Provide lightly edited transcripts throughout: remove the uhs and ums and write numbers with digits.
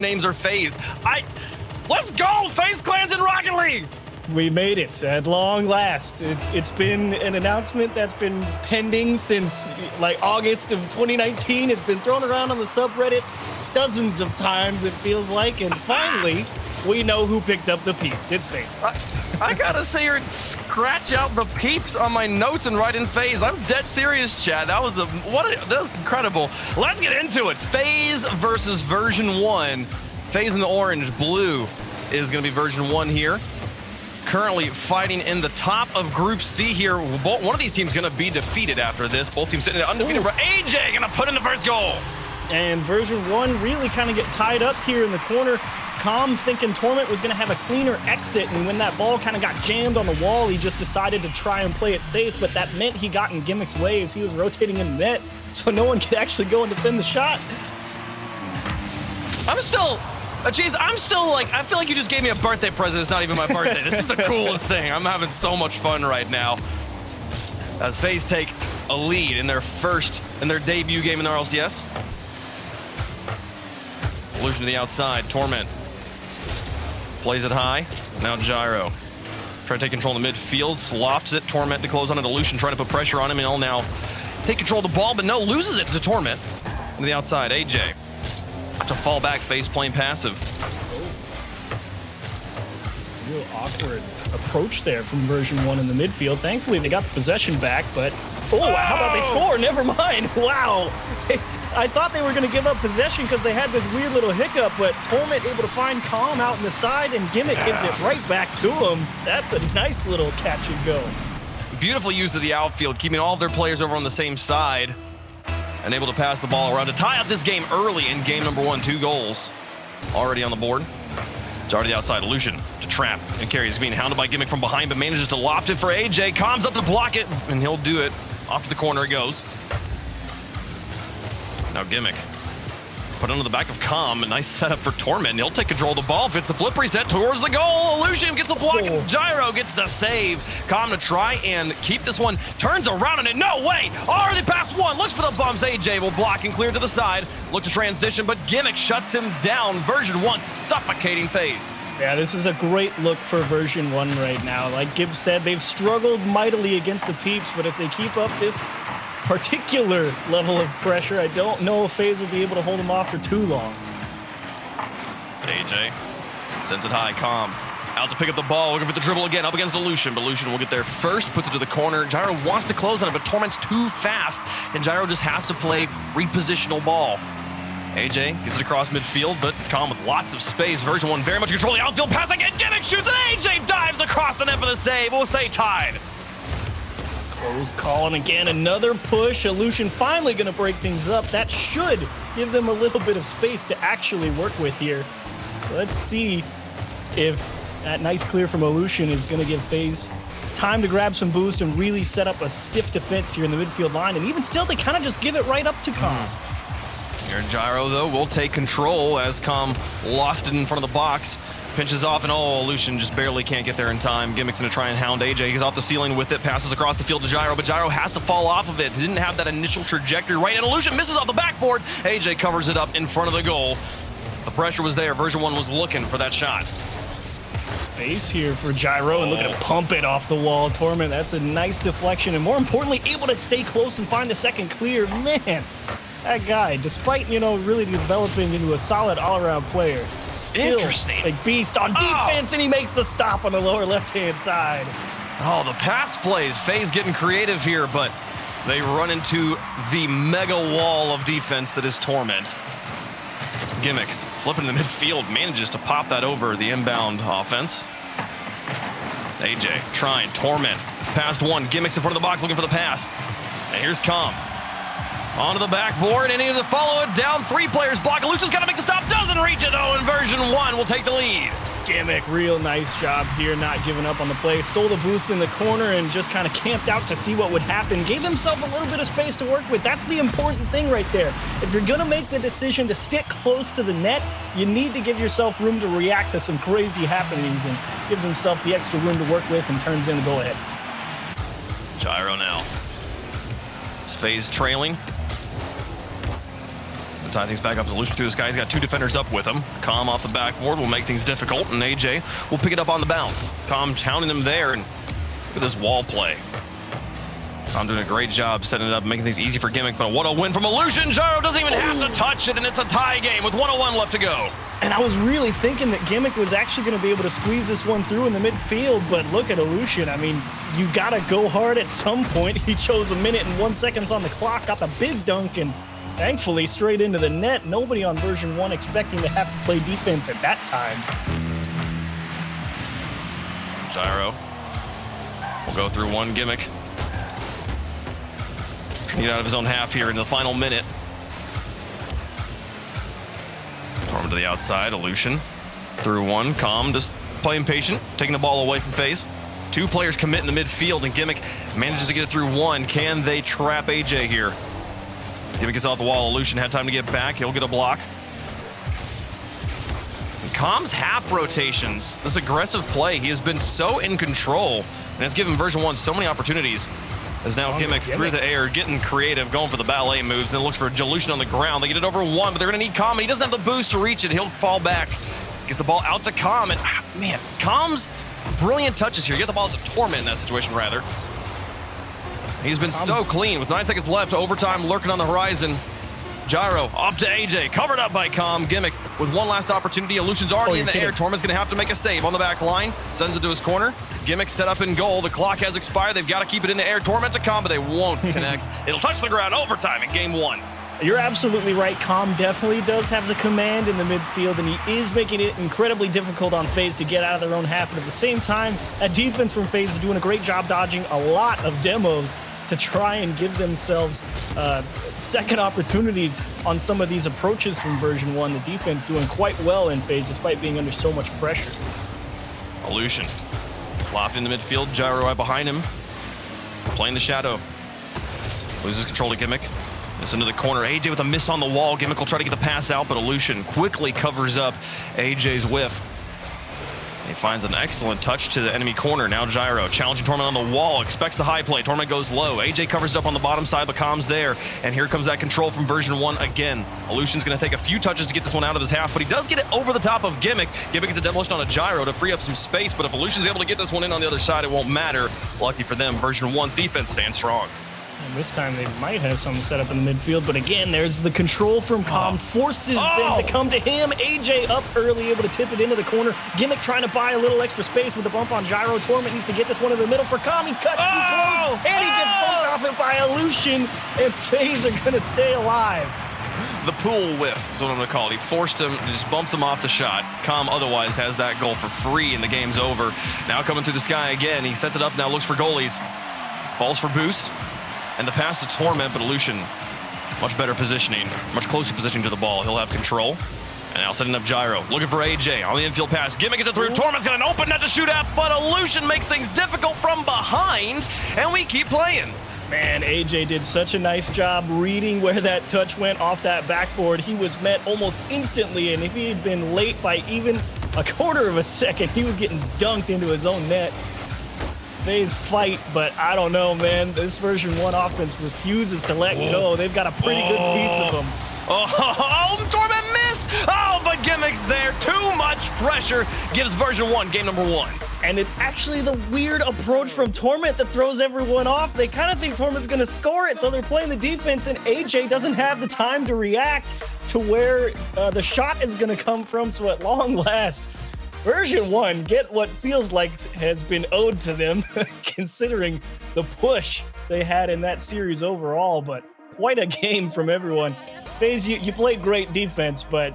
names are FaZe. Let's go! FaZe Clan's in Rocket League! We made it at long last. It's been an announcement that's been pending since like August of 2019. It's been thrown around on the subreddit dozens of times, it feels like, and finally we know who picked up the peeps. It's FaZe. I gotta sit here and scratch out the peeps on my notes and write in FaZe. I'm dead serious, Chad. That was incredible. Let's get into it. FaZe versus Version1. FaZe in the orange, blue is gonna be Version1 here. Currently fighting in the top of Group C here. One of these teams gonna be defeated after this. Both teams sitting undefeated, but AJ gonna put in the first goal. And Version1 really kind of get tied up here in the corner. Calm thinking Torment was gonna have a cleaner exit, and when that ball kind of got jammed on the wall, he just decided to try and play it safe, but that meant he got in Gimmick's way as he was rotating in the net, so no one could actually go and defend the shot. I'm still like, I feel like you just gave me a birthday present. It's not even my birthday. This is the coolest thing. I'm having so much fun right now. As FaZe take a lead in their debut game in the RLCS. Illusion to the outside, Torment. Plays it high, now Gyro. Trying to take control in the midfield, lofts it, Torment to close on it, Illusion trying to put pressure on him, and he'll now take control of the ball, but no, loses it to Torment. To the outside, AJ. To fall back, FaZe playing passive. Real awkward approach there from Version1 in the midfield. Thankfully, they got the possession back, but how about they score? Never mind. Wow. I thought they were going to give up possession because they had this weird little hiccup, but Torment able to find Calm out in the side, and Gimmick gives it right back to him. That's a nice little catch and go. Beautiful use of the outfield, keeping all of their players over on the same side. And able to pass the ball around to tie up this game early in game number 1. 2 goals already on the board. It's already outside. Illusion to trap and carry. He's being hounded by Gimmick from behind, but manages to loft it for AJ. Calms up to block it, and he'll do it. Off to the corner it goes. Now Gimmick put under the back of Calm. A nice setup for Torment. He'll take control of the ball. Fits the flip reset towards the goal. Illusion gets the block, and Gyro gets the save. Calm to try and keep this one. Turns around, and no way. Already past one. Looks for the bumps. AJ will block and clear to the side. Look to transition, but Gimmick shuts him down. Version1 suffocating FaZe. Yeah, this is a great look for Version1 right now. Like Gibbs said, they've struggled mightily against the peeps, but if they keep up this particular level of pressure, I don't know if FaZe will be able to hold them off for too long. AJ sends it high, Calm out to pick up the ball, looking for the dribble again, up against Illusion, but Illusion will get there first, puts it to the corner. Gyro wants to close on it, but Torment's too fast, and Gyro just has to play repositional ball. AJ gets it across midfield, but Calm with lots of space. Version1 very much control the outfield pass again. Gimmick shoots, and AJ dives across the net for the save. We'll stay tied. Close calling again, another push. Illusion finally going to break things up. That should give them a little bit of space to actually work with here. So let's see if that nice clear from Illusion is going to give FaZe time to grab some boost and really set up a stiff defense here in the midfield line. And even still, they kind of just give it right up to Calm. Here Gyro, though, will take control as Calm lost it in front of the box. Pinches off, and Illusion just barely can't get there in time. Gimmick's gonna try and hound AJ. He's off the ceiling with it, passes across the field to Gyro, but Gyro has to fall off of it. He didn't have that initial trajectory right, and Illusion misses off the backboard. AJ covers it up in front of the goal. The pressure was there. Version1 was looking for that shot. Space here for Gyro, and look at him pump it off the wall. Torment, that's a nice deflection, and more importantly, able to stay close and find the second clear. Man, that guy, despite, really developing into a solid all-around player, still a beast on defense, and he makes the stop on the lower left-hand side. Oh, the pass plays. FaZe getting creative here, but they run into the mega wall of defense that is Torment. Gimmick flipping in the midfield, manages to pop that over the inbound offense. AJ trying, Torment, past one, Gimmick's in front of the box looking for the pass. And here's Calm. Onto the backboard, and he has to follow it down. 3 players block. Illusion's got to make the stop. Doesn't reach it, though, and Version1 will take the lead. Gimmick, real nice job here, not giving up on the play. Stole the boost in the corner and just kind of camped out to see what would happen. Gave himself a little bit of space to work with. That's the important thing right there. If you're going to make the decision to stick close to the net, you need to give yourself room to react to some crazy happenings, and gives himself the extra room to work with and turns in the go-ahead. Gyro now. Is FaZe trailing? To tie things back up, Illusion through the sky. He's got 2 defenders up with him. Calm off the backboard will make things difficult, and AJ will pick it up on the bounce. Calm pounding them there, and look at this wall play. Calm doing a great job setting it up, making things easy for Gimmick, but what a win from Illusion. Gyro doesn't even have to touch it, and it's a tie game with 1:01 left to go. And I was really thinking that Gimmick was actually going to be able to squeeze this one through in the midfield, but look at Illusion. I mean, you got to go hard at some point. He chose 1 minute and 1 second on the clock, got the big dunk, and thankfully straight into the net. Nobody on version 1 expecting to have to play defense at that time. Gyro will go through one. Gimmick can get out of his own half here in the final minute. Torment to the outside. Illusion through one. Calm just playing patient, taking the ball away from FaZe. 2 players commit in the midfield, and Gimmick manages to get it through one. Can they trap AJ here? Gimmick gets off the wall. Illusion had time to get back. He'll get a block. And Calm's half rotations, this aggressive play, he has been so in control, and it's given version 1 so many opportunities. As now Gimmick through the air, getting creative, going for the ballet moves, and then looks for Illusion on the ground. They get it over 1, but they're going to need Calm, and he doesn't have the boost to reach it. He'll fall back. Gets the ball out to Calm, and man, Calm's brilliant touches here. You get the ball to Torment in that situation, rather. He's been so clean with 9 seconds left. Overtime lurking on the horizon. Gyro up to AJ, covered up by Calm. Gimmick with one last opportunity. Illusion's already in the air. Torment's going to have to make a save on the back line. Sends it to his corner. Gimmick set up in goal. The clock has expired. They've got to keep it in the air. Torment to Calm, but they won't connect. It'll touch the ground. Overtime in game 1. You're absolutely right. Calm definitely does have the command in the midfield, and he is making it incredibly difficult on FaZe to get out of their own half. But at the same time, that defense from FaZe is doing a great job dodging a lot of demos to try and give themselves second opportunities on some of these approaches from version 1. The defense doing quite well in FaZe despite being under so much pressure. Illusion locked in the midfield. Gyro right behind him, playing the shadow. Loses control to Gimmick. It's into the corner. AJ with a miss on the wall. Gimmick will try to get the pass out, but Illusion quickly covers up AJ's whiff. He finds an excellent touch to the enemy corner. Now Gyro challenging Torment on the wall. Expects the high play. Torment goes low. AJ covers it up on the bottom side, but Calm's there. And here comes that control from version 1 again. Illusion's going to take a few touches to get this one out of his half, but he does get it over the top of Gimmick. Gimmick gets a demolition on a Gyro to free up some space, but if Illusion's able to get this one in on the other side, it won't matter. Lucky for them, version 1's defense stands strong. And this time they might have something set up in the midfield, but again, there's the control from Calm, forces them to come to him. AJ up early, able to tip it into the corner. Gimmick trying to buy a little extra space with a bump on Gyro. Torment needs to get this one in the middle for Calm. He cut too close, and he gets bumped off it by Illusion, and FaZe are going to stay alive. The pool whiff is what I'm going to call it. He forced him, just bumped him off the shot. Calm otherwise has that goal for free, and the game's over. Now coming through the sky again. He sets it up now, looks for goalies. Balls for boost. And the pass to Torment, but Illusion, much better positioning, much closer positioning to the ball. He'll have control. And now setting up Gyro, looking for AJ on the infield pass. Gimmick gets it through. Torment's got an open net to shoot at, but Illusion makes things difficult from behind, and we keep playing. Man, AJ did such a nice job reading where that touch went off that backboard. He was met almost instantly, and if he had been late by even a quarter of a second, he was getting dunked into his own net. FaZe fight, but I don't know, man. This version 1 offense refuses to let go. They've got a pretty good piece of them. Oh, Torment miss! Oh, but Gimmick's there. Too much pressure gives version 1 game number 1. And it's actually the weird approach from Torment that throws everyone off. They kind of think Torment's going to score it, so they're playing the defense, and AJ doesn't have the time to react to where the shot is going to come from, so at long last, version 1 get what feels like has been owed to them, considering the push they had in that series overall, but quite a game from everyone. FaZe, you played great defense, but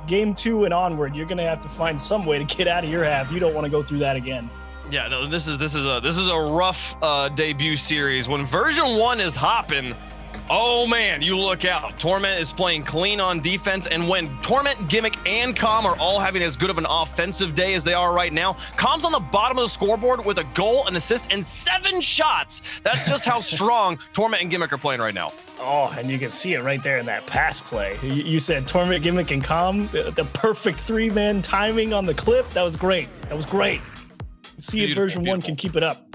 game 2 and onward, you're gonna have to find some way to get out of your half. You don't want to go through that again. Yeah, no, this is a rough debut series. When version 1 is hopping, oh man, you look out. Torment is playing clean on defense, and when Torment, Gimmick, and Calm are all having as good of an offensive day as they are right now, Calm's on the bottom of the scoreboard with a goal, an assist, and 7 shots. That's just how strong Torment and Gimmick are playing right now. Oh, and you can see it right there in that pass play. You said Torment, Gimmick, and Calm, the perfect 3-man timing on the clip. That was great. That was great. See if version 1 can keep it up.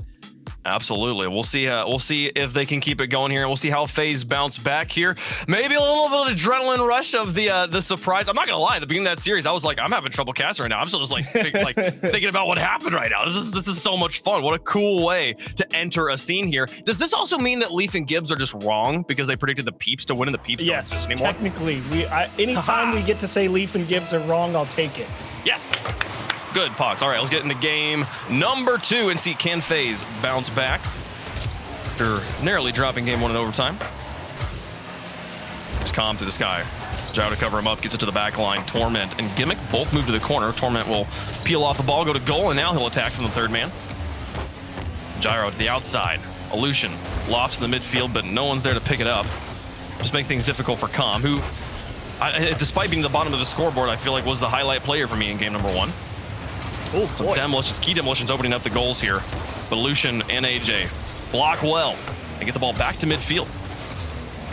Absolutely. We'll see if they can keep it going here, and we'll see how FaZe bounce back here. Maybe a little bit of adrenaline rush of the surprise. I'm not gonna lie, at the beginning of that series, I was like, I'm having trouble casting right now. I'm still just like thinking about what happened right now. This is so much fun. What a cool way to enter a scene here. Does this also mean that Leaf and Gibbs are just wrong because they predicted the Peeps to win and the Peeps don't exist anymore? Technically, anytime we get to say Leaf and Gibbs are wrong, I'll take it. Yes. Good, Pox. All right, let's get into game number 2 and see can FaZe bounce back after narrowly dropping game 1 in overtime. Just calm to the sky. Gyro to cover him up, gets it to the back line. Torment and Gimmick both move to the corner. Torment will peel off the ball, go to goal, and now he'll attack from the third man. Gyro to the outside. Illusion lofts in the midfield, but no one's there to pick it up. Just makes things difficult for Com, who, despite being the bottom of the scoreboard, I feel like was the highlight player for me in game number 1. Oh, some demolitions, key demolitions opening up the goals here. But Lucian and AJ block well and get the ball back to midfield.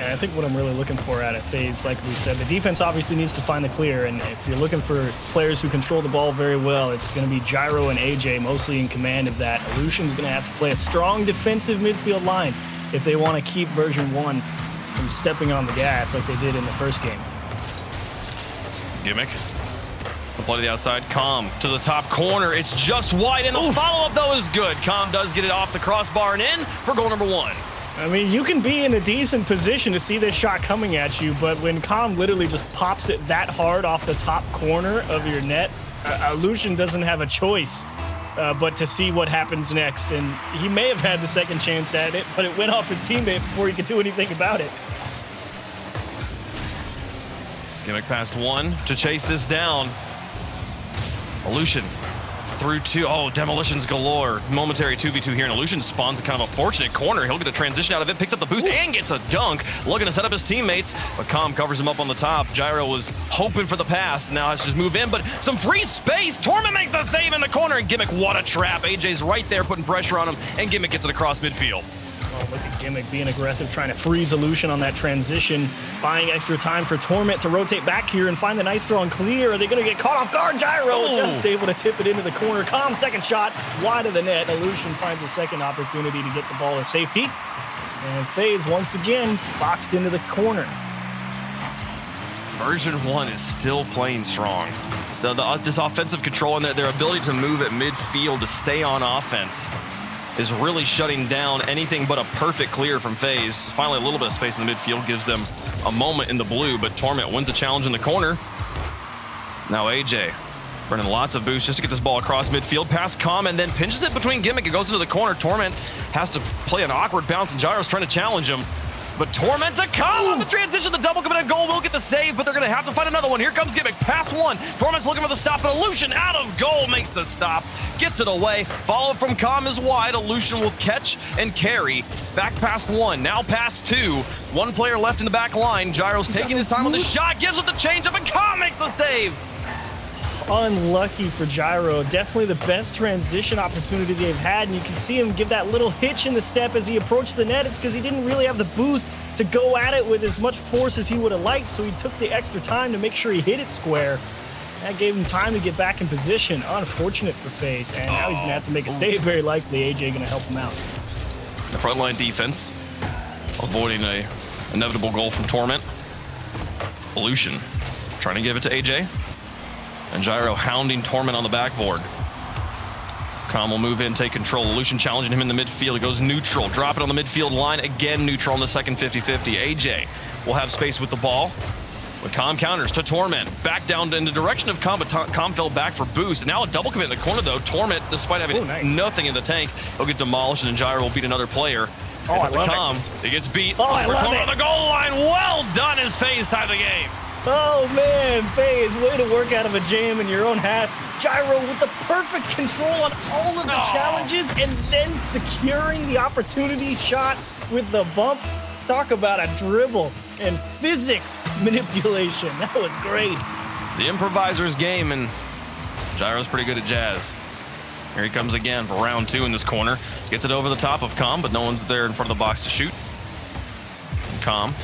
And I think what I'm really looking for out of FaZe, like we said, the defense obviously needs to find the clear. And if you're looking for players who control the ball very well, it's going to be Gyro and AJ mostly in command of that. Lucian's going to have to play a strong defensive midfield line if they want to keep Version 1 from stepping on the gas like they did in the first game. Gimmick. The play to the outside. Com to the top corner. It's just wide, and the follow-up, though, is good. Com does get it off the crossbar and in for goal number 1. I mean, you can be in a decent position to see this shot coming at you, but when Com literally just pops it that hard off the top corner of your net, Lucian doesn't have a choice but to see what happens next. And he may have had the second chance at it, but it went off his teammate before he could do anything about it. Gimmick past 1 to chase this down. Illusion through 2. Oh, demolitions galore. Momentary 2v2 here, and Illusion spawns a kind of a fortunate corner. He'll get a transition out of it, picks up the boost, and gets a dunk. Looking to set up his teammates, but Com covers him up on the top. Gyro was hoping for the pass. Now has to just move in, but some free space. Torment makes the save in the corner, and Gimmick, what a trap. AJ's right there putting pressure on him, and Gimmick gets it across midfield. Oh, look at Gimmick being aggressive, trying to freeze Illusion on that transition, buying extra time for Torment to rotate back here and find the nice strong clear. Are they going to get caught off guard? Gyro just able to tip it into the corner. Com second shot, wide of the net. Illusion finds a second opportunity to get the ball to safety. And FaZe once again boxed into the corner. Version 1 is still playing strong. This offensive control and their ability to move at midfield to stay on offense is really shutting down anything but a perfect clear from FaZe. Finally, a little bit of space in the midfield gives them a moment in the blue, but Torment wins a challenge in the corner. Now AJ burning lots of boost just to get this ball across midfield, past Com, and then pinches it between Gimmick. It goes into the corner. Torment has to play an awkward bounce, and Gyro's trying to challenge him. But Torment to come on the transition, the double commit goal will get the save, but they're going to have to find another one. Here comes Gimmick, past 1. Torment's looking for the stop, but Illusion out of goal makes the stop, gets it away. Follow from Com is wide. Illusion will catch and carry. Back past 1, now past 2. 1 player left in the back line. Gyro's taking his time on the shot, gives it the changeup, and Com makes the save. Unlucky for Gyro. Definitely the best transition opportunity they've had, and you can see him give that little hitch in the step as he approached the net. It's because he didn't really have the boost to go at it with as much force as he would have liked, so he took the extra time to make sure he hit it square. That gave him time to get back in position. Unfortunate for FaZe, and now he's going to have to make a save, very likely. AJ going to help him out. The frontline defense avoiding a inevitable goal from Torment. Illusion trying to give it to AJ. And Gyro hounding Torment on the backboard. Com will move in, take control. Illusion challenging him in the midfield. It goes neutral. Drop it on the midfield line. Again, neutral on the second 50-50. AJ will have space with the ball. But Com counters to Torment. Back down in the direction of Com, but Com fell back for boost. And now a double commit in the corner, though. Torment, despite having nothing in the tank, he'll get demolished, and Gyro will beat another player. Oh, I love Com, he gets beat. I love Torment it. on the goal line. Well done as FaZe tie the game. Oh man, FaZe, way to work out of a jam in your own half. Gyro with the perfect control on all of the challenges and then securing the opportunity shot with the bump. Talk about a dribble and physics manipulation. That was great. The improviser's game, and Gyro's pretty good at jazz. Here he comes again for round 2 in this corner. Gets it over the top of Com, but no one's there in front of the box to shoot. Com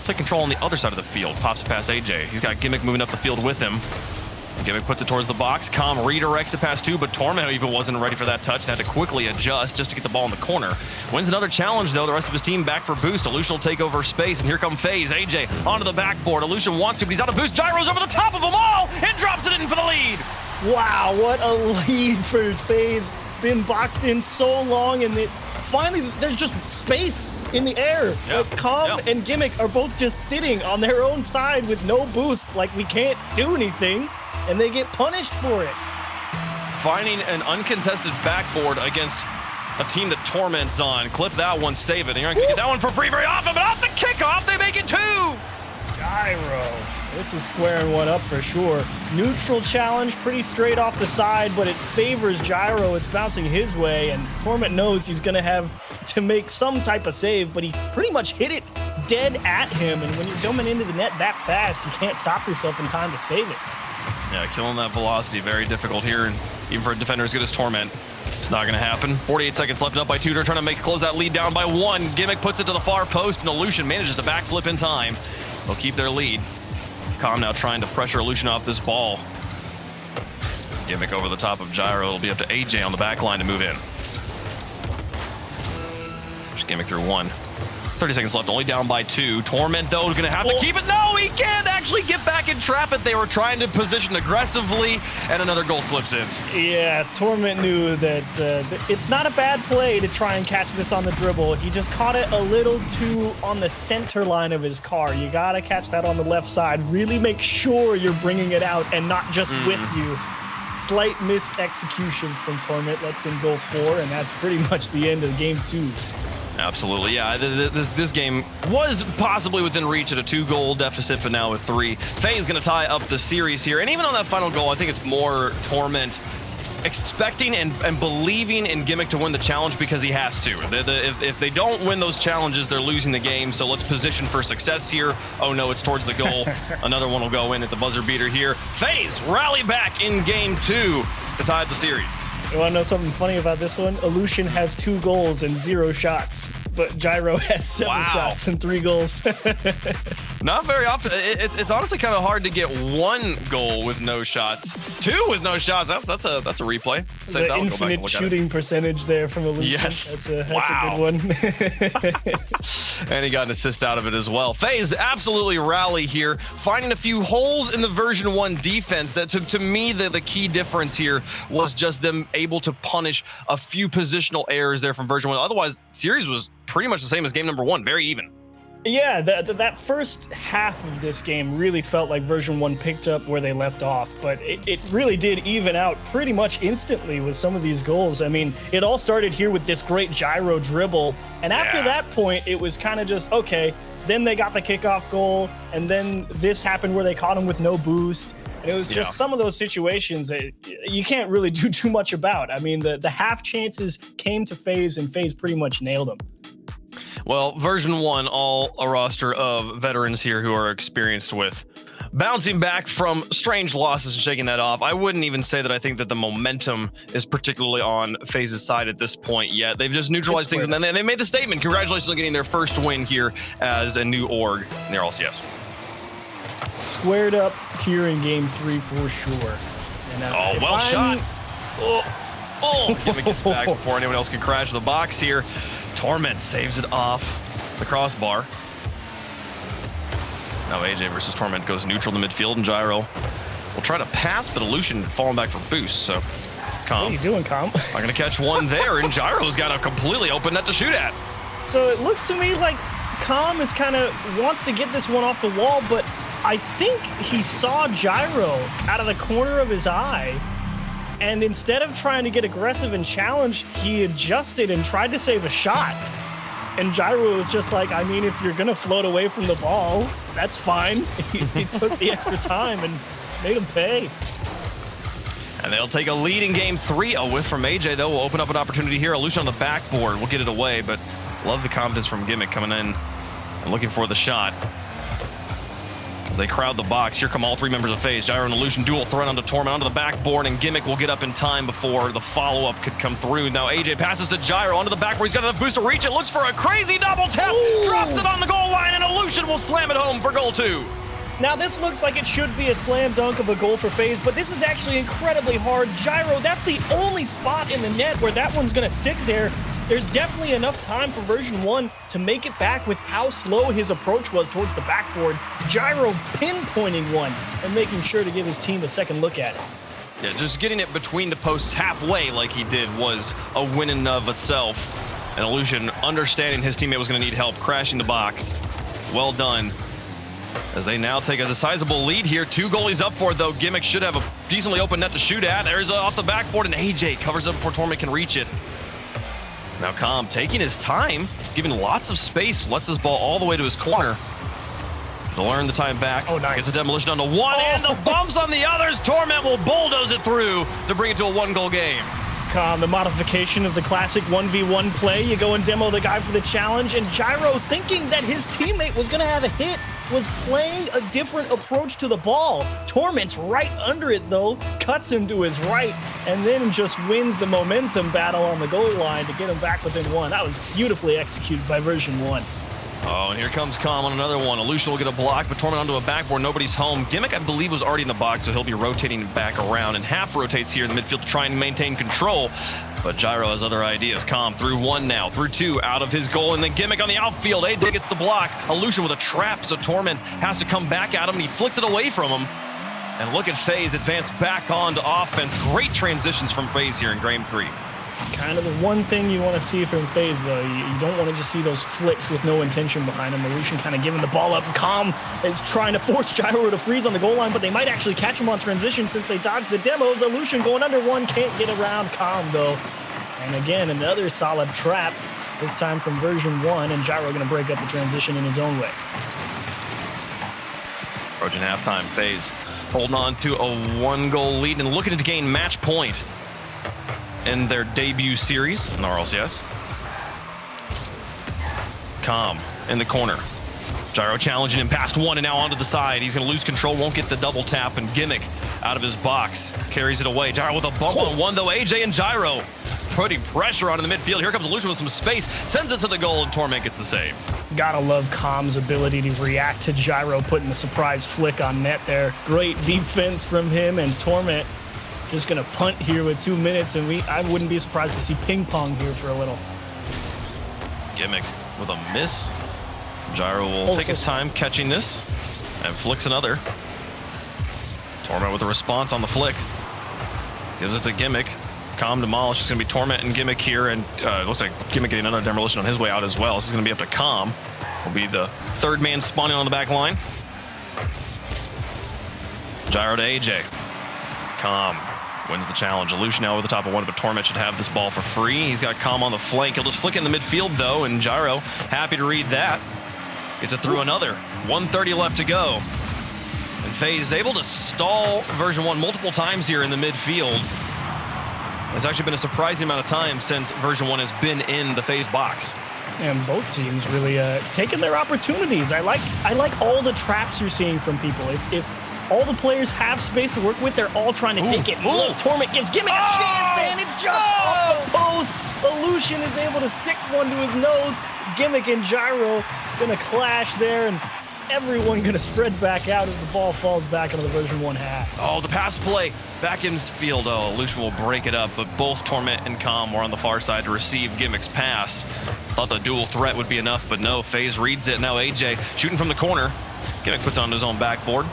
take control on the other side of the field. Pops past AJ. He's got Gimmick moving up the field with him. Gimmick puts it towards the box. Com redirects it past 2, but Torment even wasn't ready for that touch and had to quickly adjust just to get the ball in the corner. Wins another challenge, though. The rest of his team back for boost. Illusion will take over space, and here come FaZe. AJ onto the backboard. Illusion wants to, but he's out of boost. Gyro's over the top of them all and drops it in for the lead. Wow, what a lead for FaZe. Been boxed in so long, and finally there's just space in the air. Yep. Like Com and Gimmick are both just sitting on their own side with no boost. Like, we can't do anything, and they get punished for it. Finding an uncontested backboard against a team that Torment's on. Clip that one, save it. And you're not gonna get that one for free very often, but off the kickoff, they make it 2. Gyro. This is squaring one up for sure. Neutral challenge, pretty straight off the side, but it favors Gyro. It's bouncing his way, and Torment knows he's gonna have to make some type of save, but he pretty much hit it dead at him, and when you're coming into the net that fast, you can't stop yourself in time to save it. Yeah, killing that velocity, very difficult here, and even for a defender as good as Torment. It's not gonna happen. 48 seconds left, up by Tudor, trying to close that lead down by 1. Gimmick puts it to the far post, and Illusion manages to backflip in time. They'll keep their lead. Com now trying to pressure Illusion off this ball. Gimmick over the top of Gyro. It'll be up to AJ on the back line to move in. Just Gimmick through 1. 30 seconds left, only down by 2. Torment, though, is going to have to keep it. No, he can't actually get back and trap it. They were trying to position aggressively, and another goal slips in. Yeah, Torment knew that it's not a bad play to try and catch this on the dribble. He just caught it a little too on the center line of his car. You got to catch that on the left side. Really make sure you're bringing it out and not just with you. Slight mis-execution from Torment. Lets him go 4, and that's pretty much the end of game 2. Absolutely, yeah. This game was possibly within reach at a 2-goal deficit, but now with 3. FaZe going to tie up the series here, and even on that final goal, I think it's more Torment expecting and believing in Gimmick to win the challenge because he has to. If they don't win those challenges, they're losing the game, so let's position for success here. Oh no, it's towards the goal. Another one will go in at the buzzer beater here. FaZe rally back in game 2 to tie up the series. You want to know something funny about this one? Illusion has 2 goals and 0 shots, but Gyro has 7 shots and 3 goals. Not very often. It's honestly kind of hard to get 1 goal with no shots. 2 with no shots. That's a replay. The infinite shooting percentage there from Illusion. Yes. That's a good one. And he got an assist out of it as well. FaZe absolutely rally here, finding a few holes in the version 1 defense. That to me, the key difference here was just them able to punish a few positional errors there from version 1. Otherwise, series was pretty much the same as game number 1, very even. Yeah, that first half of this game really felt like version 1 picked up where they left off, but it really did even out pretty much instantly with some of these goals. I mean, it all started here with this great Gyro dribble, and after that point, it was kind of just, okay, then they got the kickoff goal, and then this happened where they caught him with no boost, and it was just some of those situations that you can't really do too much about. I mean, the half chances came to FaZe, and FaZe pretty much nailed them. Well, version 1, all a roster of veterans here who are experienced with bouncing back from strange losses and shaking that off. I wouldn't even say that I think that the momentum is particularly on FaZe's side at this point yet. They've just neutralized things, and then they made the statement. Congratulations on getting their first win here as a new org in the RLCS. Squared up here in game 3 for sure. And, well shot. Gimmick gets back before anyone else can crash the box here. Torment saves it off the crossbar. Now AJ versus Torment goes neutral in the midfield, and Gyro will try to pass, but Illusion falling back for boost, so Com. What are you doing, Com? I'm gonna catch one there, and Gyro's got a completely open net to shoot at. So it looks to me like Com is kind of wants to get this one off the wall, but I think he saw Gyro out of the corner of his eye, and instead of trying to get aggressive and challenge, he adjusted and tried to save a shot. And Gyro was just like, I mean, if you're going to float away from the ball, that's fine. He took the extra time and made him pay. And they'll take a lead in game 3. A whiff from AJ, though, will open up an opportunity here. Illusion on the backboard. We'll get it away, but love the confidence from Gimmick coming in and looking for the shot. As they crowd the box, here come all 3 members of FaZe. Gyro and Illusion dual threat onto Torment onto the backboard, and Gimmick will get up in time before the follow-up could come through. Now AJ passes to Gyro onto the backboard. He's got enough boost to reach it. Looks for a crazy double tap. Ooh. Drops it on the goal line, and Illusion will slam it home for goal 2. Now, this looks like it should be a slam dunk of a goal for FaZe, but this is actually incredibly hard. Gyro, that's the only spot in the net where that one's gonna stick there. There's definitely enough time for Version1 to make it back with how slow his approach was towards the backboard. Gyro pinpointing one and making sure to give his team a second look at it. Yeah, just getting it between the posts halfway like he did was a win in of itself. And Illusion, understanding his teammate was going to need help, crashing the box. Well done. As they now take a sizable lead here. 2 goalies up for it, though. Gimmick should have a decently open net to shoot at. There's off the backboard, and AJ covers up before Torment can reach it. Now Calm taking his time, giving lots of space, lets his ball all the way to his corner. To learn the time back. Oh, nice. Gets a demolition onto one, and the bumps on the others. Torment will bulldoze it through to bring it to a 1-goal game. The modification of the classic 1v1 play. You go and demo the guy for the challenge, and Gyro, thinking that his teammate was going to have a hit, was playing a different approach to the ball. Torment's right under it, though, cuts him to his right, and then just wins the momentum battle on the goal line to get him back within 1. That was beautifully executed by Version1. Oh, and here comes Calm on another one. Illusion will get a block, but Torment onto a backboard. Nobody's home. Gimmick, I believe, was already in the box, so he'll be rotating back around, and half rotates here in the midfield to try and maintain control. But Gyro has other ideas. Calm through 1 now, through 2, out of his goal, and then Gimmick on the outfield. AJ gets the block. Illusion with a trap, so Torment has to come back at him, and he flicks it away from him. And look at FaZe advance back onto offense. Great transitions from FaZe here in Game 3. Kind of the one thing you want to see from FaZe, though. You don't want to just see those flicks with no intention behind them. Illusion kind of giving the ball up. Calm is trying to force Gyro to freeze on the goal line, but they might actually catch him on transition since they dodged the demos. Illusion going under 1, can't get around Calm, though. And again, another solid trap, this time from Version1, and Gyro going to break up the transition in his own way. Approaching halftime, FaZe holding on to a 1-goal lead and looking to gain match point in their debut series in the RLCS. Calm in the corner. Gyro challenging him past 1 and now onto the side. He's going to lose control, won't get the double tap, and Gimmick out of his box carries it away. Gyro with a bump on 1, though. AJ and Gyro putting pressure on in the midfield. Here comes Illusion with some space, sends it to the goal, and Torment gets the save. Gotta love Calm's ability to react to Gyro putting the surprise flick on net there. Great defense from him, and Torment just gonna punt here with 2 minutes, and I wouldn't be surprised to see ping pong here for a little. Gimmick with a miss. Gyro will take his time catching this and flicks another. Torment with a response on the flick. Gives it to Gimmick. Calm demolished. It's gonna be Torment and Gimmick here, and it looks like Gimmick getting another demolition on his way out as well. This is gonna be up to Calm. Will be the 3rd man spawning on the back line. Gyro to AJ. Calm wins the challenge. Illusion now over the top of 1, but Torment should have this ball for free. He's got Calm on the flank. He'll just flick it in the midfield, though, and Gyro, happy to read that. Gets it through another. 1:30 left to go. And FaZe is able to stall Version1 multiple times here in the midfield. It's actually been a surprising amount of time since Version1 has been in the FaZe box. And both teams really taking their opportunities. I like all the traps you're seeing from people. If all the players have space to work with, they're all trying to take it. Look, Torment gives Gimmick a chance, and it's just off the post. Illusion is able to stick one to his nose. Gimmick and Gyro gonna clash there, and everyone gonna spread back out as the ball falls back into the Version1 half. Oh, the pass play back in his field. Oh, Illusion will break it up, but both Torment and Calm were on the far side to receive Gimmick's pass. Thought the dual threat would be enough, but no, FaZe reads it. Now AJ shooting from the corner. Gimmick puts it on his own backboard.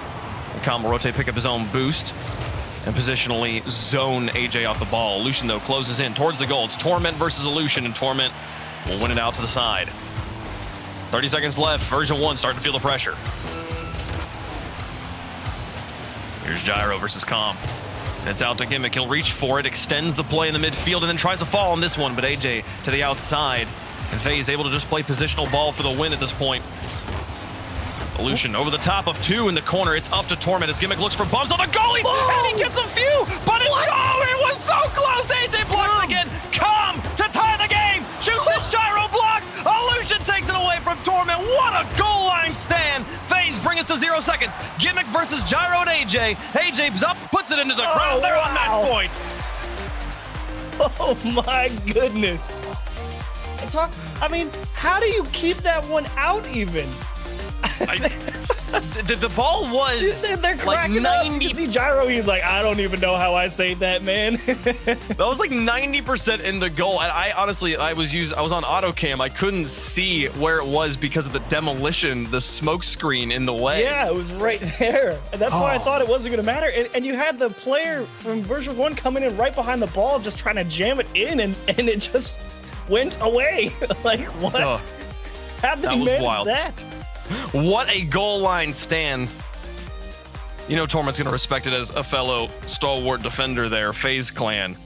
And Calm will rotate, pick up his own boost, and positionally zone AJ off the ball. Illusion, though, closes in towards the goal. It's Torment versus Illusion, and Torment will win it out to the side. 30 seconds left. Version1 starting to feel the pressure. Here's Gyro versus Calm. It's out to Gimmick. He'll reach for it, extends the play in the midfield, and then tries to fall on this one, but AJ to the outside. And FaZe able to just play positional ball for the win at this point. Illusion over the top of 2 in the corner. It's up to Torment as Gimmick looks for bumps on the goalies, and he gets a few, but it was so close. AJ blocks again. Calm to tie the game. Shoots this, Gyro blocks. Illusion takes it away from Torment. What a goal line stand. FaZe bring us to 0 seconds. Gimmick versus Gyro and AJ. AJ's up, puts it into the ground. They're on match point. Oh my goodness. I mean, how do you keep that one out even? The ball was they're like cracking 90. You see Gyro, he was like, I don't even know how I saved that, man. That was like 90% in the goal. And I honestly, I was on auto cam. I couldn't see where it was because of the demolition, the smoke screen in the way. Yeah, it was right there. And that's why I thought it wasn't going to matter. And you had the player from Version1 coming in right behind the ball, just trying to jam it in, and it just went away. Like, what? How'd they manage that? What a goal line stand. You know Torment's going to respect it as a fellow stalwart defender there. FaZe clan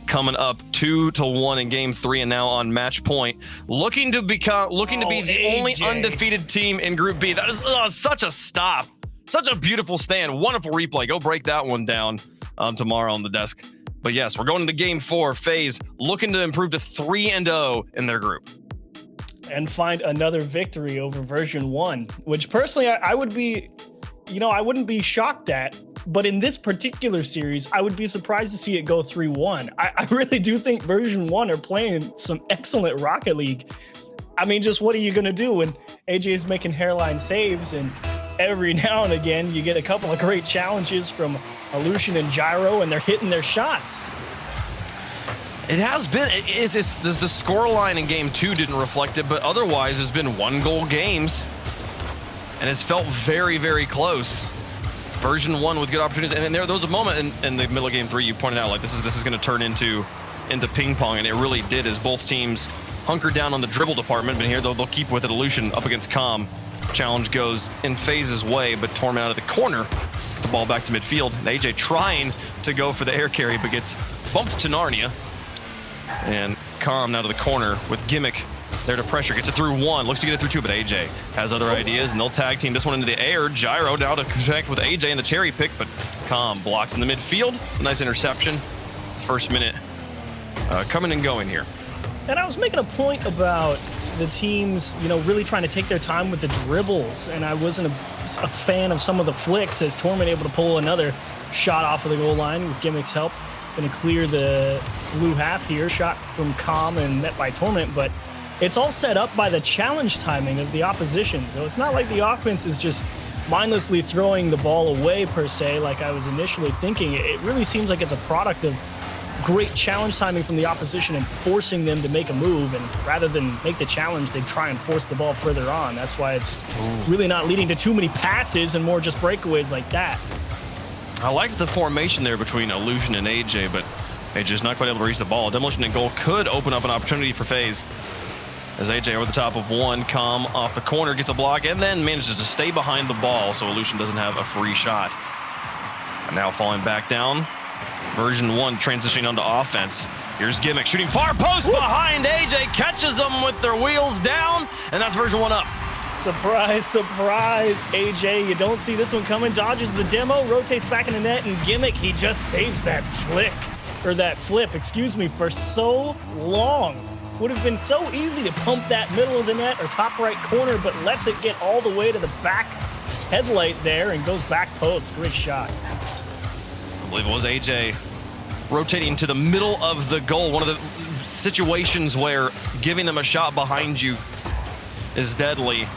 coming up 2-1 in game 3 and now on match point. Looking to be the AJ. only undefeated team in Group B. That is such a stop. Such a beautiful stand. Wonderful replay. Go break that one down tomorrow on the desk. But yes, we're going into game 4. FaZe looking to improve to 3-0 in their group. And find another victory over Version1, which personally I would be, I wouldn't be shocked at. But in this particular series, I would be surprised to see it go 3-1. I really do think Version1 are playing some excellent Rocket League. I mean, just what are you going to do when AJ is making hairline saves, and every now and again you get a couple of great challenges from Illusion and Gyro, and they're hitting their shots. It has been. The score line in game 2 didn't reflect it, but otherwise there's been 1-goal games, and it's felt very, very close. Version1 with good opportunities, and then there was a moment in the middle of game 3 you pointed out, like this is going to turn into ping pong, and it really did, as both teams hunkered down on the dribble department. But here they'll keep with it. Illusion up against Com. Challenge goes in FaZe's way, but Torment out of the corner. Gets the ball back to midfield. And AJ trying to go for the air carry, but gets bumped to Narnia. And Com now to the corner with Gimmick there to pressure. Gets it through 1. Looks to get it through 2, but AJ has other ideas, and they'll tag team this one into the air. Gyro now to connect with AJ in the cherry pick, but Com blocks in the midfield. Nice interception. First minute coming and going here. And I was making a point about the teams, really trying to take their time with the dribbles, and I wasn't a fan of some of the flicks, as Torment able to pull another shot off of the goal line with Gimmick's help. Going to clear the blue half here. Shot from Com and met by Torment, but it's all set up by the challenge timing of the opposition. So it's not like the offense is just mindlessly throwing the ball away per se, like I was initially thinking. It really seems like it's a product of great challenge timing from the opposition and forcing them to make a move, and rather than make the challenge, they try and force the ball further on. That's why it's really not leading to too many passes and more just breakaways like that. I liked the formation there between Illusion and AJ, but AJ's not quite able to reach the ball. Demolition and goal could open up an opportunity for FaZe, as AJ over the top of 1. Com off the corner gets a block and then manages to stay behind the ball, so Illusion doesn't have a free shot. And now falling back down, Version1 transitioning onto offense. Here's Gimmick shooting far post behind AJ, catches them with their wheels down, and that's Version1 up. Surprise, surprise, AJ. You don't see this one coming. Dodges the demo, rotates back in the net, and Gimmick, he just saves that flip, excuse me, for so long. Would have been so easy to pump that middle of the net or top right corner, but lets it get all the way to the back headlight there and goes back post. Great shot. I believe it was AJ rotating to the middle of the goal. One of the situations where giving them a shot behind you is deadly,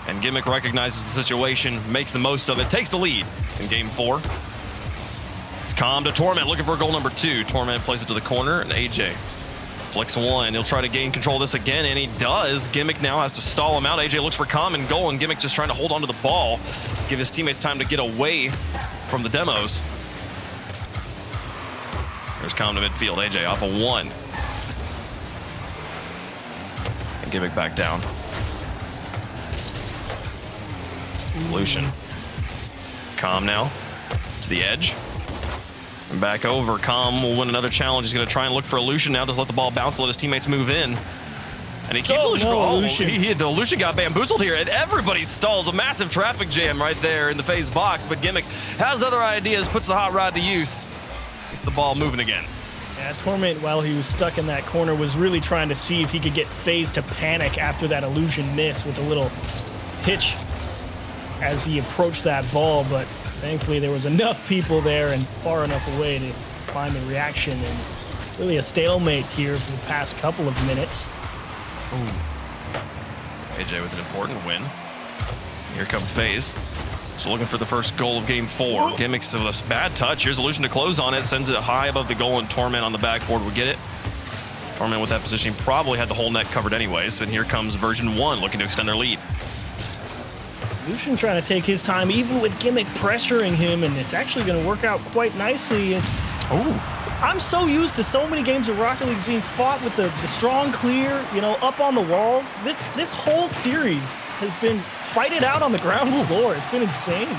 and Gimmick recognizes the situation, makes the most of it, takes the lead in game 4. It's Com to Torment, looking for goal number 2. Torment plays it to the corner, and AJ flicks 1. He'll try to gain control of this again, and he does. Gimmick now has to stall him out. AJ looks for Com and goal, and Gimmick just trying to hold onto the ball, give his teammates time to get away from the demos. There's Com to midfield. AJ off of 1. And Gimmick back down. Illusion. Com now to the edge. And back over. Com will win another challenge. He's going to try and look for Illusion now. Just let the ball bounce, let his teammates move in. And he keeps Illusion. Illusion got bamboozled here, and everybody stalls. A massive traffic jam right there in the FaZe box. But Gimmick has other ideas, puts the hot rod to use. Gets the ball moving again. Yeah, Torment, while he was stuck in that corner, was really trying to see if he could get FaZe to panic after that Illusion miss with a little pitch as he approached that ball, but thankfully there was enough people there and far enough away to find the reaction, and really a stalemate here for the past couple of minutes. Ooh. AJ with an important win. Here comes FaZe. So looking for the first goal of game 4. Gimmicks of this bad touch. Here's Illusion to close on it. Sends it high above the goal, and Torment on the backboard would get it. Torment with that position probably had the whole net covered anyways. But here comes Version1 looking to extend their lead. Lucian trying to take his time, even with Gimmick pressuring him, and it's actually going to work out quite nicely. I'm so used to so many games of Rocket League being fought with the strong clear, you know, up on the walls. This whole series has been fighted out on the ground floor. It's been insane.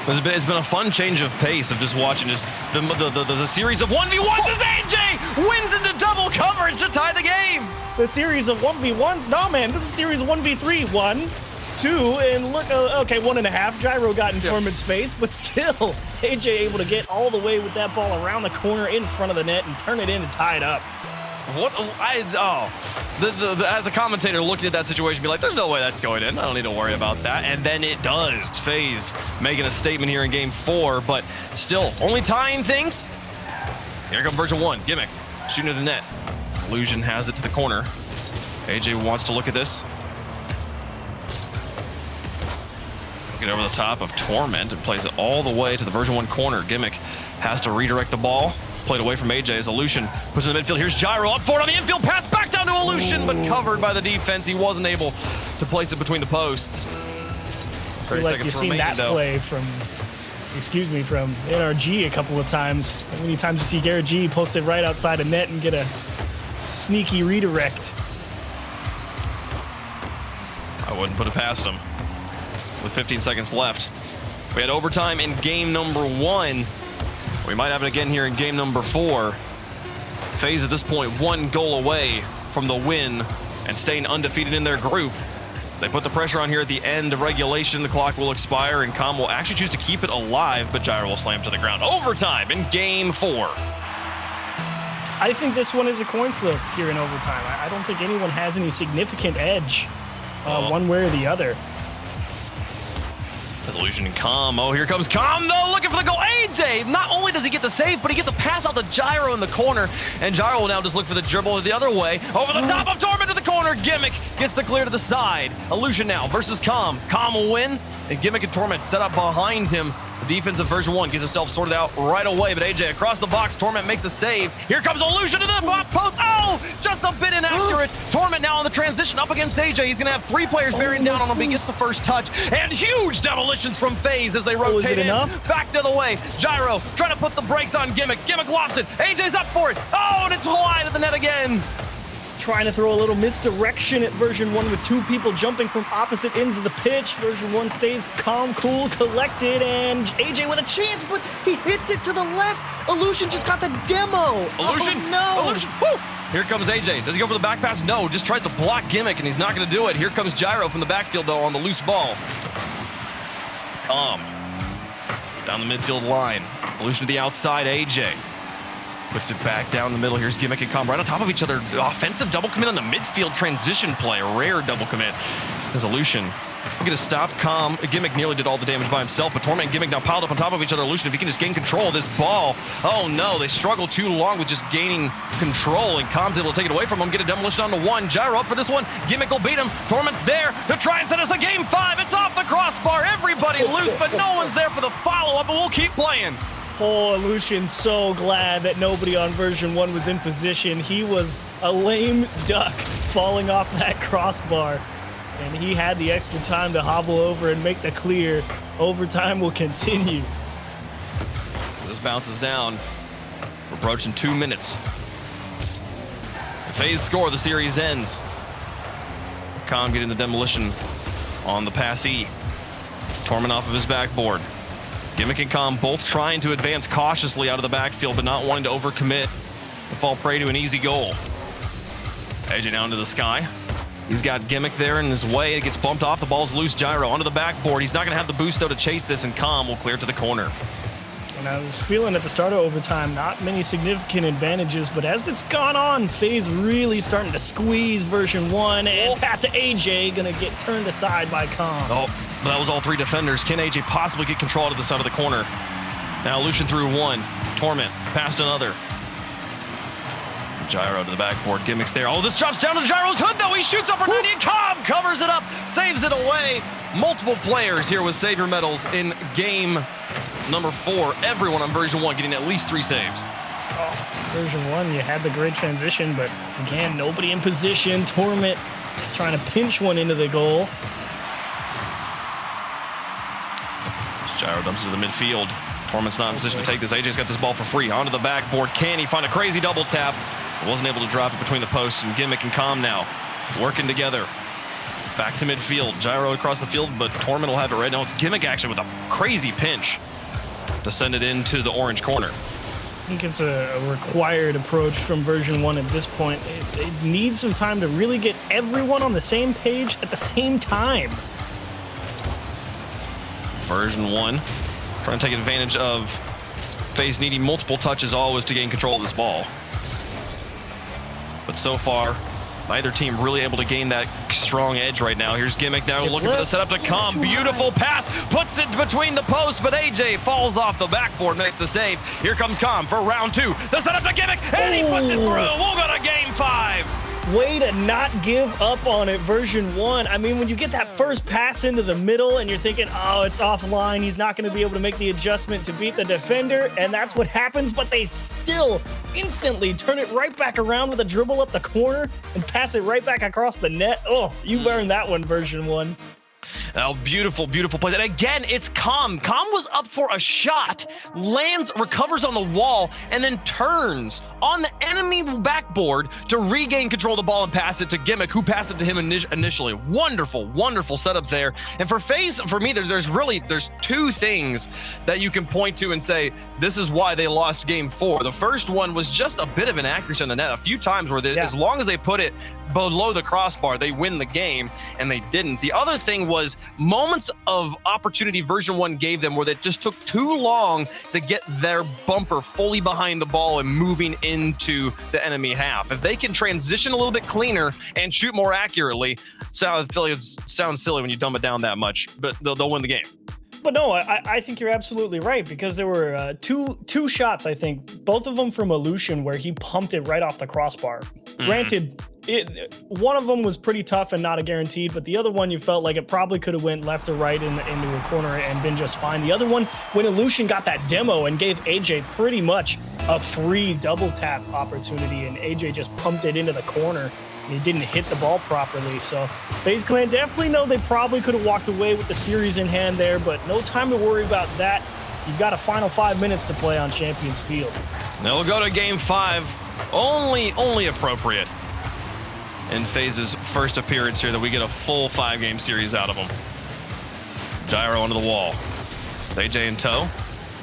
It's been a fun change of pace of just watching just the series of 1v1s as AJ wins into double coverage to tie the game. The series of 1v1s? No, man, this is a series of 1v3. 1, 2, and look, okay, 1.5. Gyro got in Torment's face, but still, AJ able to get all the way with that ball around the corner in front of the net and turn it in and tie it up. What? As a commentator looking at that situation, be like, there's no way that's going in. I don't need to worry about that. And then it does. FaZe making a statement here in game 4, but still only tying things. Here comes Version1. Gimmick shooting at the net. Illusion has it to the corner. AJ wants to look at this. Get over the top of Torment and plays it all the way to the Version1 corner. Gimmick has to redirect the ball. Played away from AJ as Illusion puts in the midfield. Here's Gyro up for it on the infield pass back down to Illusion, but covered by the defense. He wasn't able to place it between the posts. I feel like you've seen that play from NRG a couple of times. How many times you see Garrett G posted right outside a net and get a sneaky redirect? I wouldn't put it past him. With 15 seconds left, we had overtime in game number 1. We might have it again here in game number 4. FaZe at this point 1 goal away from the win and staying undefeated in their group. They put the pressure on here at the end of regulation. The clock will expire and Com will actually choose to keep it alive, but Gyro will slam to the ground. Overtime in game 4. I think this one is a coin flip here in overtime. I don't think anyone has any significant edge one way or the other. Illusion and Com. Oh, here comes Com, though, looking for the goal. AJ, not only does he get the save, but he gets a pass out to Gyro in the corner. And Gyro will now just look for the dribble the other way. Over the top of Torment to the corner. Gimmick gets the clear to the side. Illusion now versus Com. Com will win, and Gimmick and Torment set up behind him. The defense of Version1 gets itself sorted out right away, but AJ across the box. Torment makes a save. Here comes Illusion to the post. Oh, just a bit inaccurate. Torment now on the transition up against AJ. He's going to have 3 players bearing down on him. He gets the first touch, and huge demolitions from FaZe as they rotate in. Back the other way. Gyro trying to put the brakes on Gimmick. Gimmick lofts it. AJ's up for it. Oh, and it's wide of the net again. Trying to throw a little misdirection at Version1 with 2 people jumping from opposite ends of the pitch. Version1 stays calm, cool, collected, and AJ with a chance, but he hits it to the left. Illusion just got the demo. Illusion? Oh, no. Illusion. Woo. Here comes AJ. Does he go for the back pass? No, just tries to block Gimmick, and he's not going to do it. Here comes Gyro from the backfield, though, on the loose ball. Com down the midfield line. Illusion to the outside, AJ. Puts it back down the middle. Here's Gimmick and Com right on top of each other. Offensive double commit on the midfield transition play. A rare double commit. There's Illusion. We're going to stop Com. Gimmick nearly did all the damage by himself, but Torment and Gimmick now piled up on top of each other. Illusion, if he can just gain control of this ball. Oh no, they struggled too long with just gaining control, and Com's able to take it away from him. Get a demolition onto 1. Gyro up for this one. Gimmick will beat him. Torment's there to try and set us to game 5. It's off the crossbar. Everybody loose, but no one's there for the follow-up, but we'll keep playing. Oh, Illusion so glad that nobody on Version1 was in position. He was a lame duck falling off that crossbar, and he had the extra time to hobble over and make the clear. Overtime will continue. This bounces down. We're approaching 2 minutes. The FaZe score, the series ends. Com getting the demolition on the passee. Torment off of his backboard. Gimmick and Com both trying to advance cautiously out of the backfield, but not wanting to overcommit and fall prey to an easy goal. AJ down to the sky. He's got Gimmick there in his way. It gets bumped off. The ball's loose. Gyro onto the backboard. He's not going to have the boost, though, to chase this, and Com will clear to the corner. And I was feeling at the start of overtime, not many significant advantages, but as it's gone on, FaZe really starting to squeeze Version1, and pass to AJ, going to get turned aside by Com. Oh, that was all 3 defenders. Can AJ possibly get control out of the side of the corner? Now Illusion through 1. Torment past another. Gyro to the backboard. Gimmick's there. Oh, this drops down to Gyro's hood, though. He shoots up for 90, and Com covers it up, saves it away. multiple players here with Savior medals in game number 4. Everyone on version 1 getting at least 3 saves. Oh, version 1, you had the great transition, but again, nobody in position. Torment just trying to pinch one into the goal. Gyro dumps it to the midfield. Torment's not in position to take this. AJ's got this ball for free. Onto the backboard. Can he find a crazy double tap? Wasn't able to drop it between the posts, and Gimmick and Calm now working together. Back to midfield. Gyro across the field, but Torment will have it right now. It's Gimmick actually with a crazy pinch to send it into the orange corner. I think it's a required approach from version 1 at this point. They need some time to really get everyone on the same page at the same time. Version 1 trying to take advantage of FaZe needing multiple touches always to gain control of this ball. But so far, neither team really able to gain that strong edge right now. Here's Gimmick now looking for the setup to come. Beautiful pass, puts it between the posts, but AJ falls off the backboard, makes the save. Here comes Calm for round 2. The setup to Gimmick, and he puts it through. We'll go to game 5. Way to not give up on it, version 1. I mean, when you get that first pass into the middle and you're thinking, oh, it's offline, he's not going to be able to make the adjustment to beat the defender, and that's what happens, but they still instantly turn it right back around with a dribble up the corner and pass it right back across the net. Oh, you've earned that one, version 1. Oh, beautiful, beautiful play. And again, it's Calm. Calm was up for a shot, lands, recovers on the wall, and then turns on the enemy backboard to regain control of the ball and pass it to Gimmick, who passed it to him initially. Wonderful, wonderful setup there. And for FaZe, for me, there's 2 things that you can point to and say, this is why they lost game 4. The first one was just a bit of inaccuracy on the net. A few times where as long as they put it below the crossbar, they win the game, and they didn't. The other thing was moments of opportunity version 1 gave them where they just took too long to get their bumper fully behind the ball and moving into the enemy half. If they can transition a little bit cleaner and shoot more accurately, sounds silly when you dumb it down that much, but they'll win the game. But no, I think you're absolutely right, because there were two shots, I think, both of them from Illusion, where he pumped it right off the crossbar. Granted, one of them was pretty tough and not a guaranteed, but the other one you felt like it probably could have went left or right into a corner and been just fine. The other one, when Illusion got that demo and gave AJ pretty much a free double tap opportunity, and AJ just pumped it into the corner. He didn't hit the ball properly, so FaZe Clan definitely know they probably could have walked away with the series in hand there, but no time to worry about that. You've got a final 5 minutes to play on Champions Field. Now we'll go to game 5. Only appropriate in FaZe's first appearance here that we get a full 5-game series out of them. Gyro onto the wall. AJ in tow.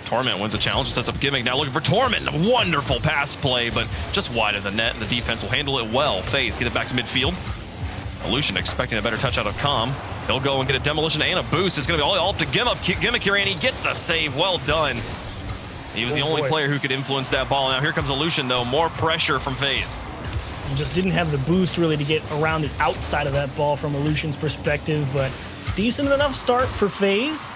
Torment wins a challenge and sets up Gimmick. Now looking for Torment. Wonderful pass play, but just wide of the net, and the defense will handle it well. FaZe get it back to midfield. Illusion expecting a better touch out of Calm. He'll go and get a demolition and a boost. It's going to be all up to Gimmick here, and he gets the save. Well done. He was the only player who could influence that ball. Now here comes Illusion, though. More pressure from FaZe. He just didn't have the boost really to get around the outside of that ball from Illusion's perspective, but decent enough start for FaZe.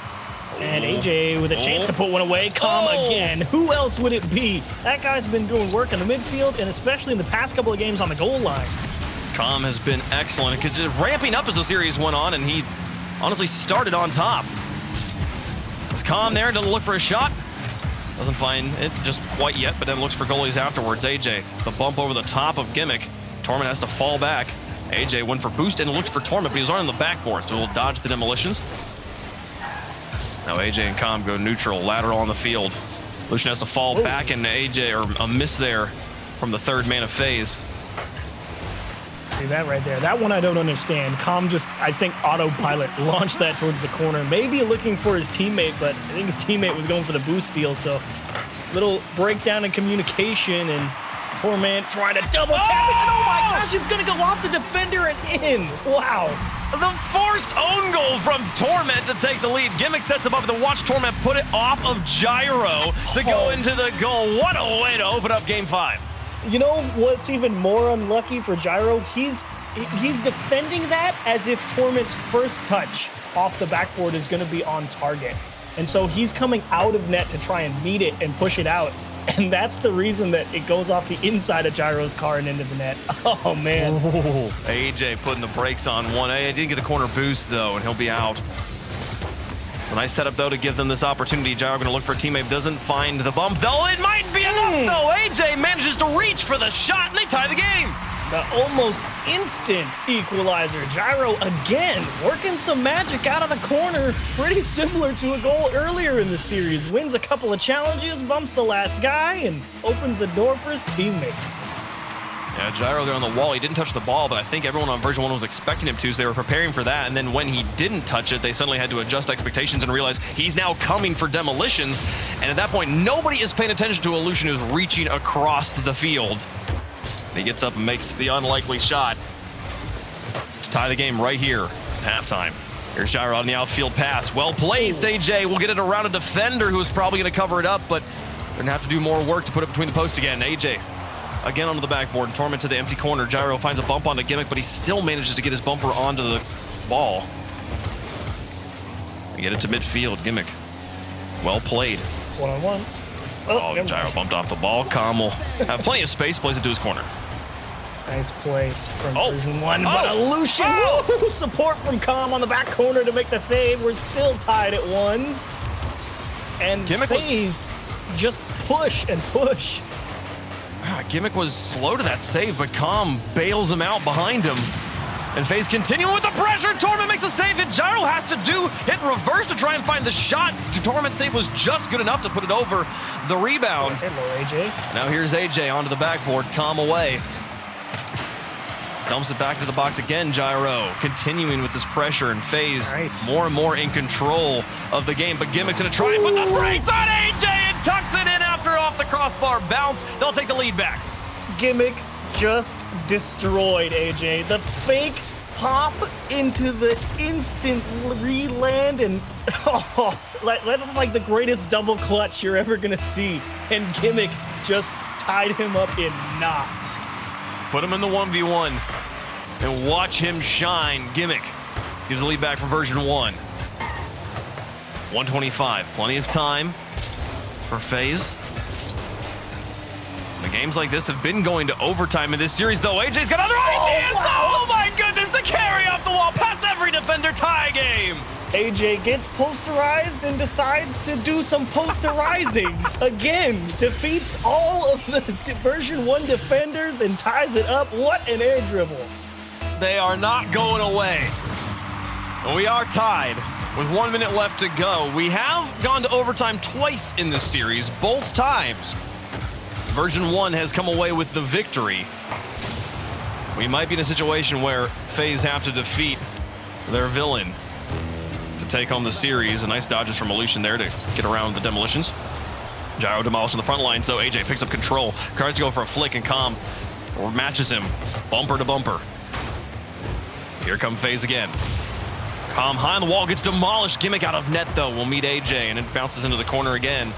And AJ with a chance to put one away. Calm again. Who else would it be? That guy's been doing work in the midfield, and especially in the past couple of games on the goal line. Calm has been excellent. Just ramping up as the series went on, and he honestly started on top. Is Calm there? Doesn't look for a shot. Doesn't find it just quite yet, but then looks for goalies afterwards. AJ, the bump over the top of Gimmick. Torment has to fall back. AJ went for boost and looks for Torment, but he's on the backboard, so he'll dodge the demolitions. Now AJ and Calm go neutral, lateral on the field. Illusion has to fall back, and AJ, or a miss there from the third man of FaZe. See that right there? That one I don't understand. Calm just, I think, autopilot launched that towards the corner. Maybe looking for his teammate, but I think his teammate was going for the boost steal, so little breakdown in communication, and Torment trying to double tap it, and oh my gosh, it's gonna go off the defender and in. Wow. The forced own goal from Torment to take the lead. Gimmick sets him up, and then watch Torment put it off of Gyro to go into the goal. What a way to open up game 5. You know what's even more unlucky for Gyro? He's defending that as if Torment's first touch off the backboard is going to be on target. And so he's coming out of net to try and meet it and push it out. And that's the reason that it goes off the inside of Gyro's car and into the net. Oh, man. Ooh. AJ putting the brakes on one. He didn't get a corner boost, though, and he'll be out. It's a nice setup, though, to give them this opportunity. Gyro going to look for a teammate, doesn't find the bump, though. It might be enough, though. AJ manages to reach for the shot, and they tie the game. The almost instant equalizer. Gyro again working some magic out of the corner. Pretty similar to a goal earlier in the series. Wins a couple of challenges, bumps the last guy, and opens the door for his teammate. Yeah, Gyro there on the wall. He didn't touch the ball, but I think everyone on Version 1 was expecting him to, so they were preparing for that. And then when he didn't touch it, they suddenly had to adjust expectations and realize he's now coming for demolitions. And at that point, nobody is paying attention to Illusion, who's reaching across the field. He gets up and makes the unlikely shot to tie the game right here at halftime. Here's Gyro on the outfield pass. Well placed, AJ will get it around a defender who's probably going to cover it up, but they're going to have to do more work to put it between the posts again. AJ again onto the backboard. Torment to the empty corner. Gyro finds a bump onto Gimmick, but he still manages to get his bumper onto the ball. They get it to midfield. Gimmick, well played. One-on-one. Oh, Gyro bumped off the ball. Calm will have plenty of space, plays it to his corner. Nice play from Version 1, but Illusion, support from Calm on the back corner to make the save. We're still tied at ones. And FaZe just push and push. Gimmick was slow to that save, but Calm bails him out behind him. And FaZe continuing with the pressure. Torment makes a save, and Gyro has to hit reverse to try and find the shot. Torment save was just good enough to put it over the rebound. Hello, AJ. Now here's AJ onto the backboard. Calm away. Dumps it back to the box again. Gyro continuing with this pressure, and FaZe more and more in control of the game. But Gimmick's gonna try and put the brakes on AJ and tucks it in after off the crossbar bounce. They'll take the lead back. Gimmick just destroyed AJ. The fake pop into the instant re-land, and that's like the greatest double clutch you're ever gonna see. And Gimmick just tied him up in knots. Put him in the 1v1 and watch him shine. Gimmick gives the lead back for Version 1. 125, plenty of time for FaZe. The games like this have been going to overtime in this series, though. AJ's got other ideas. Oh my goodness, the carry off the wall, past every defender, tie game. AJ gets posterized and decides to do some posterizing. Again, defeats all of the Version 1 defenders and ties it up. What an air dribble. They are not going away. We are tied with 1 minute left to go. We have gone to overtime twice in this series, both times Version 1 has come away with the victory. We might be in a situation where FaZe have to defeat their villain to take home the series. A nice dodges from Illusion there to get around the demolitions. Gyro demolished on the front line, so AJ picks up control. Tries to go for a flick, and Calm matches him bumper to bumper. Here come FaZe again. Calm high on the wall, gets demolished. Gimmick out of net, though, will meet AJ, and it bounces into the corner again.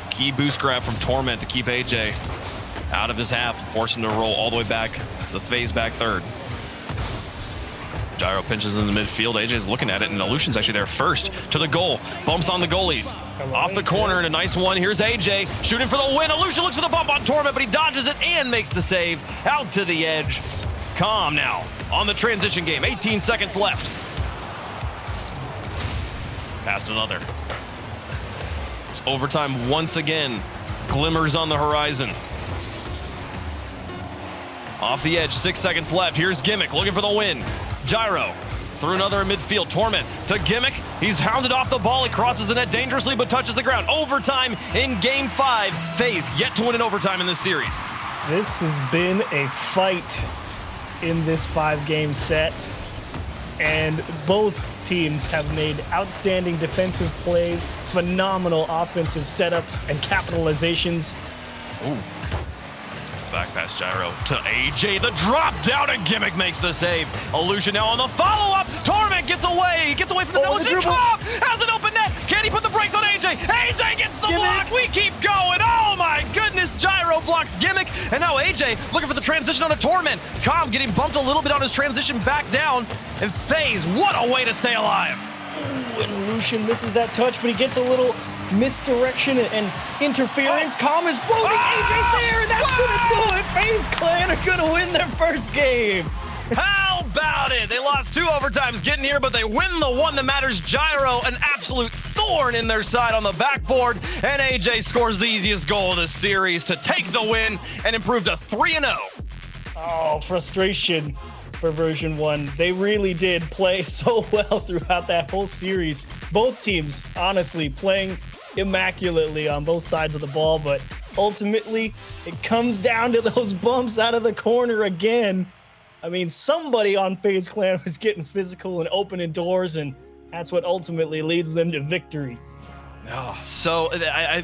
Key boost grab from Torment to keep AJ out of his half, force him to roll all the way back to the FaZe back third. Gyro pinches in the midfield. AJ's looking at it, and Illusion's actually there first to the goal. Bumps on the goalies. Off the corner, and a nice one. Here's AJ shooting for the win. Illusion looks for the bump on Torment, but he dodges it and makes the save. Out to the edge. Calm now on the transition game. 18 seconds left. Past another. It's overtime once again. Glimmers on the horizon. Off the edge, 6 seconds left. Here's Gimmick looking for the win. Gyro through another midfield. Torment to Gimmick. He's hounded off the ball. He crosses the net dangerously, but touches the ground. Overtime in Game 5. FaZe yet to win in overtime in this series. This has been a fight in this 5-game set, and both teams have made outstanding defensive plays, phenomenal offensive setups and capitalizations. Ooh. Back past Gyro to AJ, the drop down, and Gimmick makes the save. Illusion now on the follow-up. Torment gets away. He gets away from the demolition. Calm has an open net. Can he put the brakes on AJ? AJ gets the block. We keep going. Oh my goodness. Gyro blocks Gimmick, and now AJ looking for the transition on a Torment. Calm getting bumped a little bit on his transition back down, and FaZe, what a way to stay alive. Ooh, and Illusion misses that touch, but he gets a little misdirection and interference. Calm is floating. AJ's there, and that's gonna do it. FaZe Clan are gonna win their first game. How about it? They lost 2 overtimes getting here, but they win the one that matters. Gyro, an absolute thorn in their side on the backboard, and AJ scores the easiest goal of the series to take the win and improve to 3-0. Oh, frustration for Version1. They really did play so well throughout that whole series. Both teams, honestly, playing immaculately on both sides of the ball, but ultimately, it comes down to those bumps out of the corner again. I mean, somebody on FaZe Clan was getting physical and opening doors, and that's what ultimately leads them to victory. Oh, so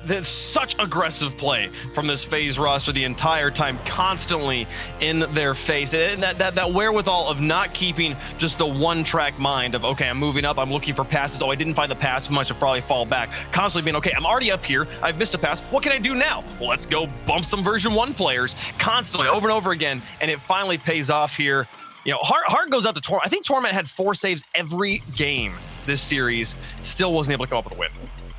there's such aggressive play from this FaZe roster the entire time, constantly in their face. And that wherewithal of not keeping just the one-track mind of, okay, I'm moving up, I'm looking for passes. Oh, I didn't find the pass, I should probably fall back. Constantly being, okay, I'm already up here, I've missed a pass, what can I do now? Well, let's go bump some Version1 players constantly over and over again, and it finally pays off here. You know, heart goes out to Torment. I think Torment had 4 saves every game this series, still wasn't able to come up with a win.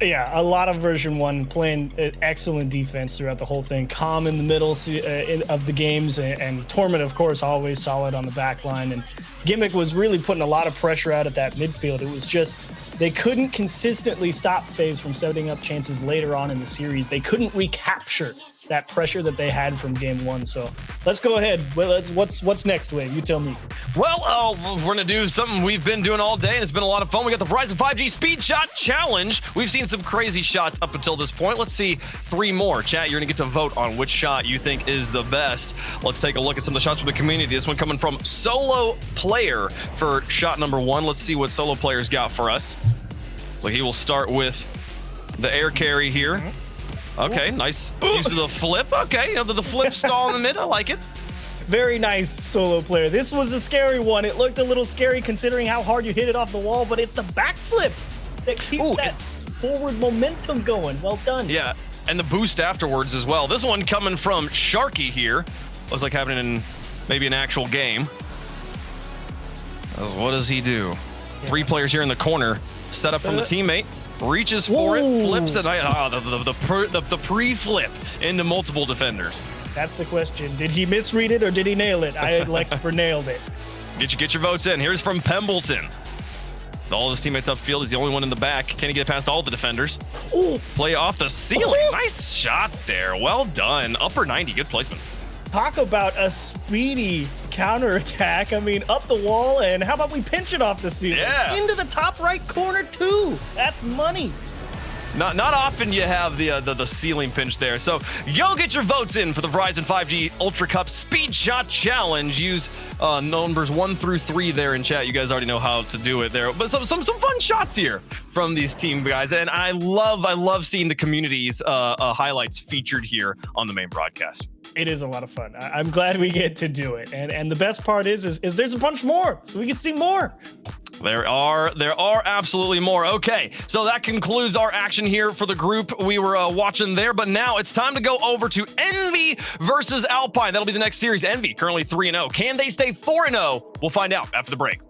Yeah, a lot of Version1 playing excellent defense throughout the whole thing. Calm in the middle of the games, and Torment, of course, always solid on the back line. And Gimmick was really putting a lot of pressure out at that midfield. It was just, they couldn't consistently stop FaZe from setting up chances later on in the series. They couldn't recapture that pressure that they had from game 1. So let's go ahead. Well, what's next, Wave? You tell me. Well, we're going to do something we've been doing all day, and it's been a lot of fun. We got the Verizon 5G Speed Shot Challenge. We've seen some crazy shots up until this point. Let's see 3 more. Chat, you're going to get to vote on which shot you think is the best. Let's take a look at some of the shots from the community. This one coming from Solo Player for shot number 1. Let's see what Solo Player's got for us. So he will start with the air carry here. Okay, nice use of the flip. Okay, you know, the flip stall in the mid. I like it. Very nice, Solo Player. This was a scary one. It looked a little scary considering how hard you hit it off the wall, but it's the backflip that keeps that forward momentum going. Well done. Yeah, and the boost afterwards as well. This one coming from Sharky here. Looks like happening in maybe an actual game. What does he do? Yeah. 3 players here in the corner. Set up from the teammate. Reaches for it, flips it. The pre-flip into multiple defenders. That's the question. Did he misread it or did he nail it? I like for nailed it. Get your votes in. Here's from Pembleton. All of his teammates upfield. He's the only one in the back. Can he get past all the defenders? Ooh. Play off the ceiling. Nice shot there. Well done. Upper 90. Good placement. Talk about a speedy counterattack. I mean, up the wall, and how about we pinch it off the ceiling? Yeah. Into the top right corner, too. That's money. Not often you have the ceiling pinch there. So go get your votes in for the Verizon 5G Ultra Cup Speed Shot Challenge. Use numbers 1 through 3 there in chat. You guys already know how to do it there. But some fun shots here from these team guys, and I love seeing the community's highlights featured here on the main broadcast. It is a lot of fun. I'm glad we get to do it, and the best part is there's a bunch more, so we can see more. There are absolutely more. Okay, so that concludes our action here for the group we were watching there. But now it's time to go over to Envy versus Alpine. That'll be the next series. Envy currently 3-0. Can they stay 4-0? We'll find out after the break.